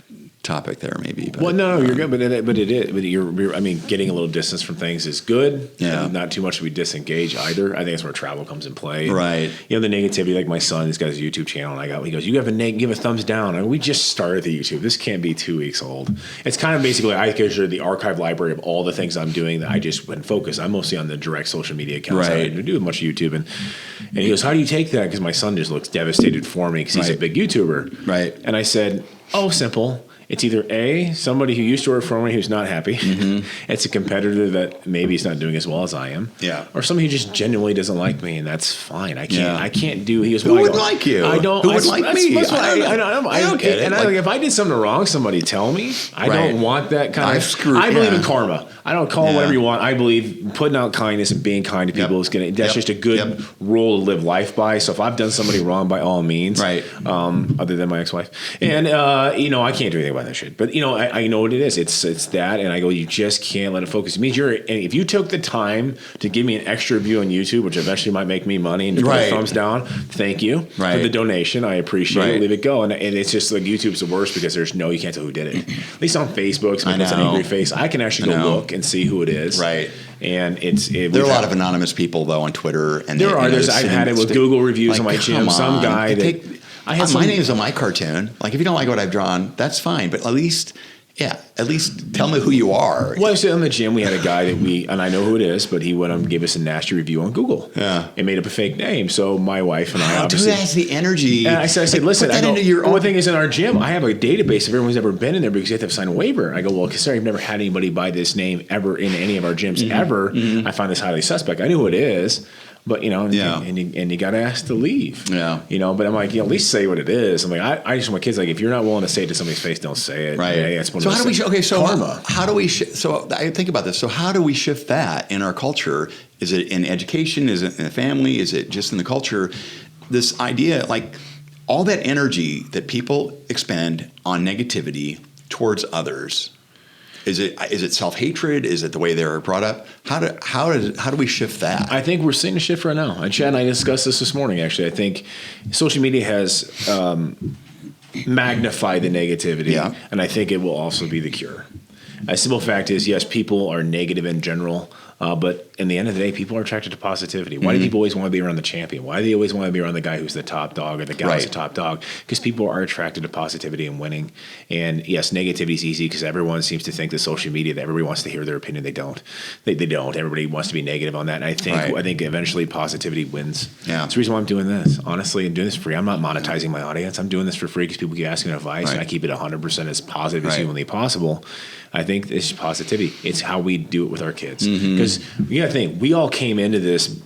topic there maybe. But, well, no, you're good, but it is. But you're, I mean, getting a little distance from things is good. Yeah, and not too much to be disengaged either. I think that's where travel comes in play. Right. The negativity. Like my son, he's got his YouTube channel, and he goes, "You have give a thumbs down." And we just started the YouTube. This can't be 2 weeks old. It's kind of basically I consider the archive library of all the things I'm doing that I just wouldn't focus. I'm mostly on the direct social media accounts. Right. I don't do much YouTube, and he goes, "How do you take that?" Because my son just looks devastated for me because he's a big YouTuber. Right. And I said, "Oh, simple. It's either A, somebody who used to work for me who's not happy. Mm-hmm. It's a competitor that maybe is not doing as well as I am. Yeah. Or somebody who just genuinely doesn't like me, and that's fine. I can't do. He goes, who would like you? I don't. Who would like me? I don't get it. And like, if I did something wrong, somebody tell me. I don't want that kind of. I believe in karma. I don't call it whatever you want. I believe putting out kindness and being kind to people is gonna. That's just a good rule to live life by. So if I've done somebody wrong, by all means, right. Other than my ex-wife, and I can't do anything about that shit. But I know what it is. It's that, and I go, you just can't let it focus. It means if you took the time to give me an extra view on YouTube, which eventually might make me money, and to put a thumbs down, thank you for the donation. I appreciate it. Leave it go. And it's just like YouTube's the worst because you can't tell who did it. At least on Facebook, it's an angry face. I can actually go look and see who it is. Right. And there are a lot of anonymous people though on Twitter, and there are. I've had it with Google reviews on my gym. Some guy my name's on my cartoon. Like if you don't like what I've drawn, that's fine. But at least tell me who you are. Well, so in the gym, we had a guy and I know who it is, but he went and gave us a nasty review on Google. Yeah. And made up a fake name. So my wife and I obviously. Who has the energy? And I said, listen, one thing is in our gym, I have a database of everyone's ever been in there because you have to sign a waiver. I go, well, sorry, I've never had anybody by this name ever in any of our gyms ever. Mm-hmm. I find this highly suspect. I knew who it is. But and you got to ask to leave. Yeah. But I'm like, at least say what it is. I'm like, I just want my kids like, if you're not willing to say it to somebody's face, don't say it. Right. Hey, so how do we? Karma. How do we? So I think about this. So how do we shift that in our culture? Is it in education? Is it in the family? Is it just in the culture? This idea, like all that energy that people expend on negativity towards others. Is it self-hatred? Is it the way they're brought up? How do we shift that? I think we're seeing a shift right now. And Chad and I discussed this morning, actually. I think social media has magnified the negativity, and I think it will also be the cure. A simple fact is, yes, people are negative in general, but in the end of the day, people are attracted to positivity. Why do people always want to be around the champion? Why do they always want to be around the guy who's the top dog or the guy who's the top dog? Because people are attracted to positivity and winning. And yes, negativity is easy because everyone seems to think that social media, that everybody wants to hear their opinion. They don't. They don't. Everybody wants to be negative on that. And I think eventually positivity wins. Yeah. That's the reason why I'm doing this. Honestly, I'm doing this for free. I'm not monetizing my audience. I'm doing this for free because people keep asking advice, and I keep it 100% as positive as humanly possible. I think it's positivity. It's how we do it with our kids. Because you got to think, we all came into this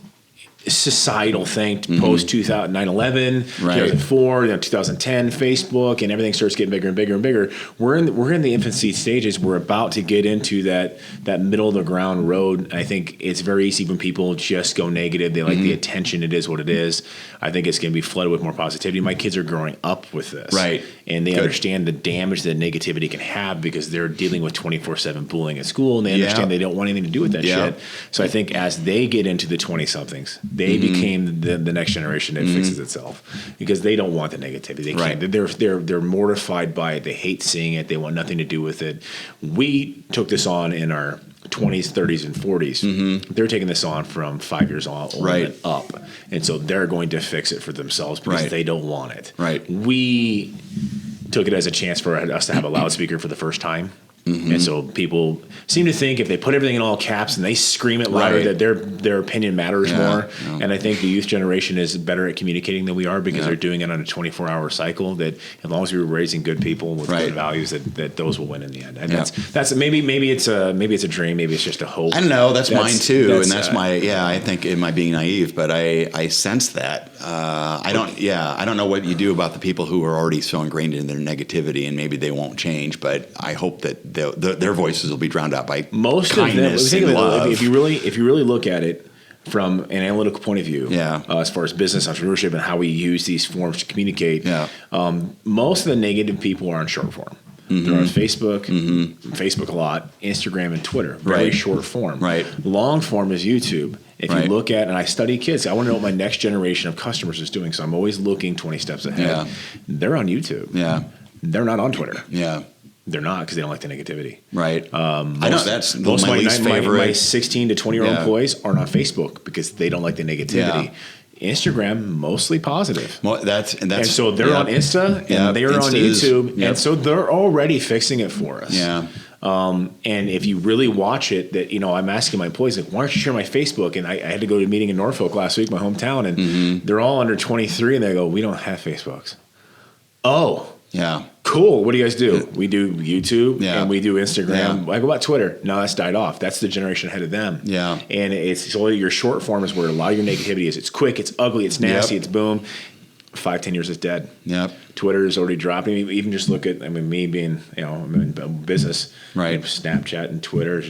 societal thing post 9/11, 2004, 2010, Facebook, and everything starts getting bigger and bigger and bigger. We're in the infancy stages. We're about to get into that middle of the ground road. I think it's very easy when people just go negative. They like the attention. It is what it is. I think it's going to be flooded with more positivity. My kids are growing up with this, and they understand the damage that negativity can have because they're dealing with 24/7 bullying at school, and they understand they don't want anything to do with that shit. So I think as they get into the 20-somethings, they became the next generation that fixes itself because they don't want the negativity. They can't. They're mortified by it. They hate seeing it. They want nothing to do with it. We took this on in our 20s, 30s, and 40s. They're taking this on from 5 years old and up. And so they're going to fix it for themselves because they don't want it. We took it as a chance for us to have a loudspeaker for the first time. And so people seem to think if they put everything in all caps and they scream it louder, Right. that their opinion matters more. Yeah. And I think the youth generation is better at communicating than we are because they're doing it on a 24-hour cycle. That as long as we were raising good people with good values, that those will win in the end. And that's maybe it's a dream, maybe it's just a hope. I don't know. That's mine too, and that's my. I think am I being naive, but I sense that. I don't know what you do about the people who are already so ingrained in their negativity, and maybe they won't change. But I hope that their voices will be drowned out by most kindness of them. and love. If you really look at it from an analytical point of view, as far as business entrepreneurship and how we use these forms to communicate, most of the negative people are on short form. They're on Facebook a lot, Instagram and Twitter, very short form. Long form is YouTube. If you look at, and I study kids, I want to know what my next generation of customers is doing, so I'm always looking 20 steps ahead. They're on YouTube. They're not on Twitter. They're not because they don't like the negativity. I know that's most my least favorite. My 16 to 20-year-old employees aren't on Facebook because they don't like the negativity. Instagram, mostly positive. Well, and so they're on Insta and they're on YouTube, and so they're already fixing it for us. And if you really watch it, that I'm asking my employees, like, why don't you share my Facebook? And I had to go to a meeting in Norfolk last week, my hometown, and they're all under 23, and they go, we don't have Facebooks. Oh. Cool. What do you guys do? We do YouTube and we do Instagram. Like, what about Twitter? No, that's died off. That's the generation ahead of them. And it's so your short form is where a lot of your negativity is. It's quick, it's ugly, it's nasty, it's boom. 5-10 years is dead. Twitter is already dropping. Even just look at, me being, I'm in business. Snapchat and Twitter.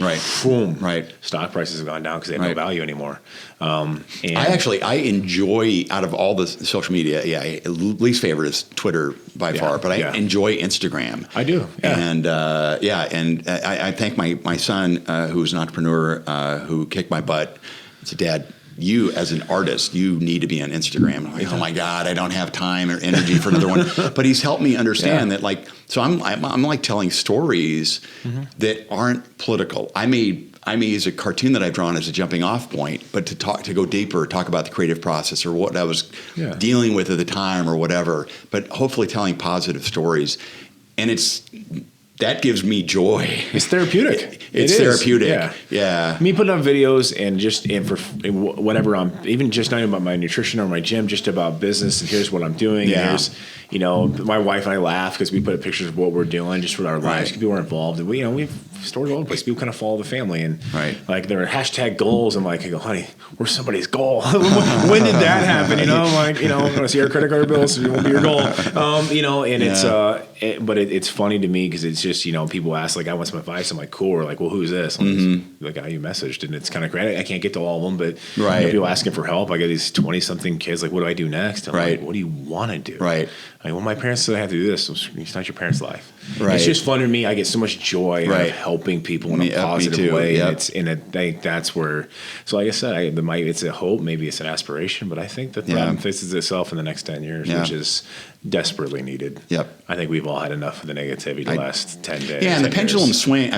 Boom. Stock prices have gone down because they have no value anymore. And I enjoy, out of all the social media, least favorite is Twitter by far, but I enjoy Instagram. I do. And I thank my son, who's an entrepreneur, who kicked my butt. He said, Dad, you as an artist, you need to be on Instagram. Like, oh my God, I don't have time or energy for another one. But he's helped me understand that, like, so I'm like telling stories that aren't political. I may use a cartoon that I've drawn as a jumping off point, but to go deeper, talk about the creative process or what I was dealing with at the time or whatever, but hopefully telling positive stories. And that gives me joy. It's therapeutic. It's therapeutic. Me putting up videos and for whatever even just not even about my nutrition or my gym, just about business and here's what I'm doing. And here's, my wife and I laugh because we put pictures of what we're doing just with our lives. People are involved. And we've stories all over the place. People kind of follow the family and like there are hashtag goals. I'm like, I go, honey, we're somebody's goal. When did that happen? I'm like, I'm going to see our credit card bills. So it won't be your goal. And it's funny to me because it's just, people ask, like, I want some advice. I'm like, cool. Or like, well, who's this? The guy you messaged. And it's kind of great. I can't get to all of them, but people asking for help. I got these 20-something kids, like, what do I do next? I'm like, what do you want to do? Like, well, my parents said I have to do this. It's not your parents' life. It's just fun to me. I get so much joy out of helping people in a positive way. And I think that's where, so like I said, it's a hope, maybe it's an aspiration, but I think that problem fixes itself in the next 10 years, which is desperately needed. I think we've all had enough of the negativity the last 10 days. And the pendulum swing,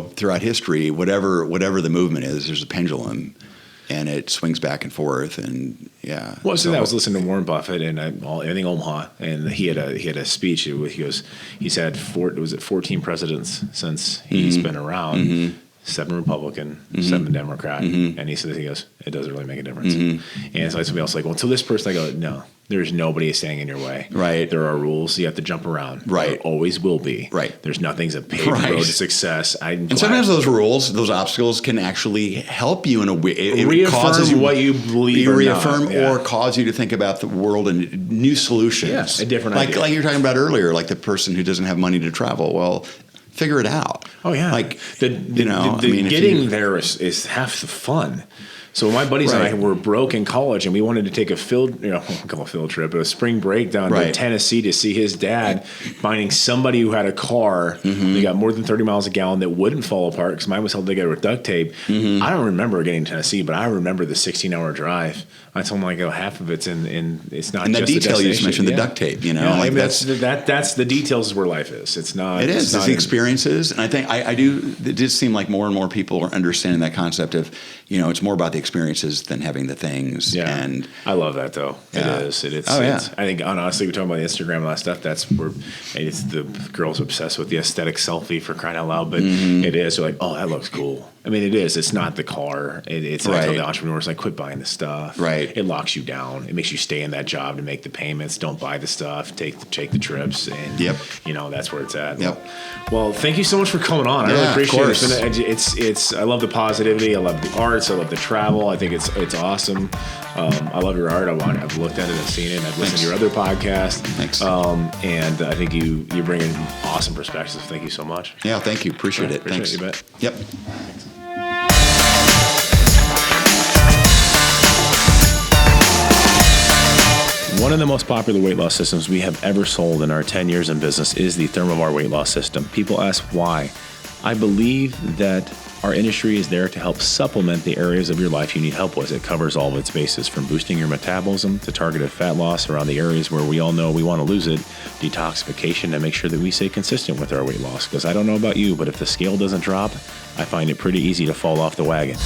throughout history, whatever the movement is, there's a pendulum. And it swings back and forth, and Well, so I was listening to Warren Buffett and everything Omaha, and he had a speech. He's had 14 presidents since he's been around. 7 Republican, 7 Democrat, and he goes, it doesn't really make a difference. And so somebody else like, well, to this person, I go, no. There's nobody standing in your way. There are rules. You have to jump around. There always will be. There's nothing's a paved road to success. And sometimes those rules, those obstacles can actually help you in a way. It reaffirm causes you what you believe or cause you to think about the world and new solutions. A different idea. Like you were talking about earlier, like the person who doesn't have money to travel. Well, figure it out. Like getting there is half the fun. So my buddies and I were broke in college, and we wanted to take a field trip, but a spring break down to Tennessee to see his dad, finding somebody who had a car that got more than 30 miles a gallon that wouldn't fall apart because mine was held together with duct tape. I don't remember getting to Tennessee, but I remember the 16-hour drive. I told him, half of it's in it's not. And just the detail you just mentioned, the duct tape. That's the details is where life is. It's not. It is. It's the experiences, and I think it did seem like more and more people are understanding that concept of, it's more about the experiences than having the things. Yeah, And I love that though. Yeah. It is. It's, Oh, yeah. it's, I think honestly, we're talking about Instagram and all that stuff. That's where it's the girls obsessed with the aesthetic selfie for crying out loud. But it is. They're like, oh, that looks cool. I mean, it is. It's not the car. It's like Right. the entrepreneurs like, quit buying the stuff. Right. It locks you down. It makes you stay in that job to make the payments. Don't buy the stuff. Take the trips. And Yep. that's where it's at. Yep. Well, thank you so much for coming on. I really Yeah, of appreciate course. it. It's I love the positivity. I love the arts. I love the travel. I think it's awesome. I love your art. I've looked at it. I've seen it. I've listened to your other podcast. Thanks. And I think you bring in awesome perspectives. Thank you so much. Yeah, thank you. Appreciate it. Thanks. You bet. Yep. One of the most popular weight loss systems we have ever sold in our 10 years in business is the Thermovar weight loss system. People ask why. I believe that our industry is there to help supplement the areas of your life you need help with. It covers all of its bases, from boosting your metabolism to targeted fat loss around the areas where we all know we want to lose it, detoxification to make sure that we stay consistent with our weight loss. Because I don't know about you, but if the scale doesn't drop, I find it pretty easy to fall off the wagon.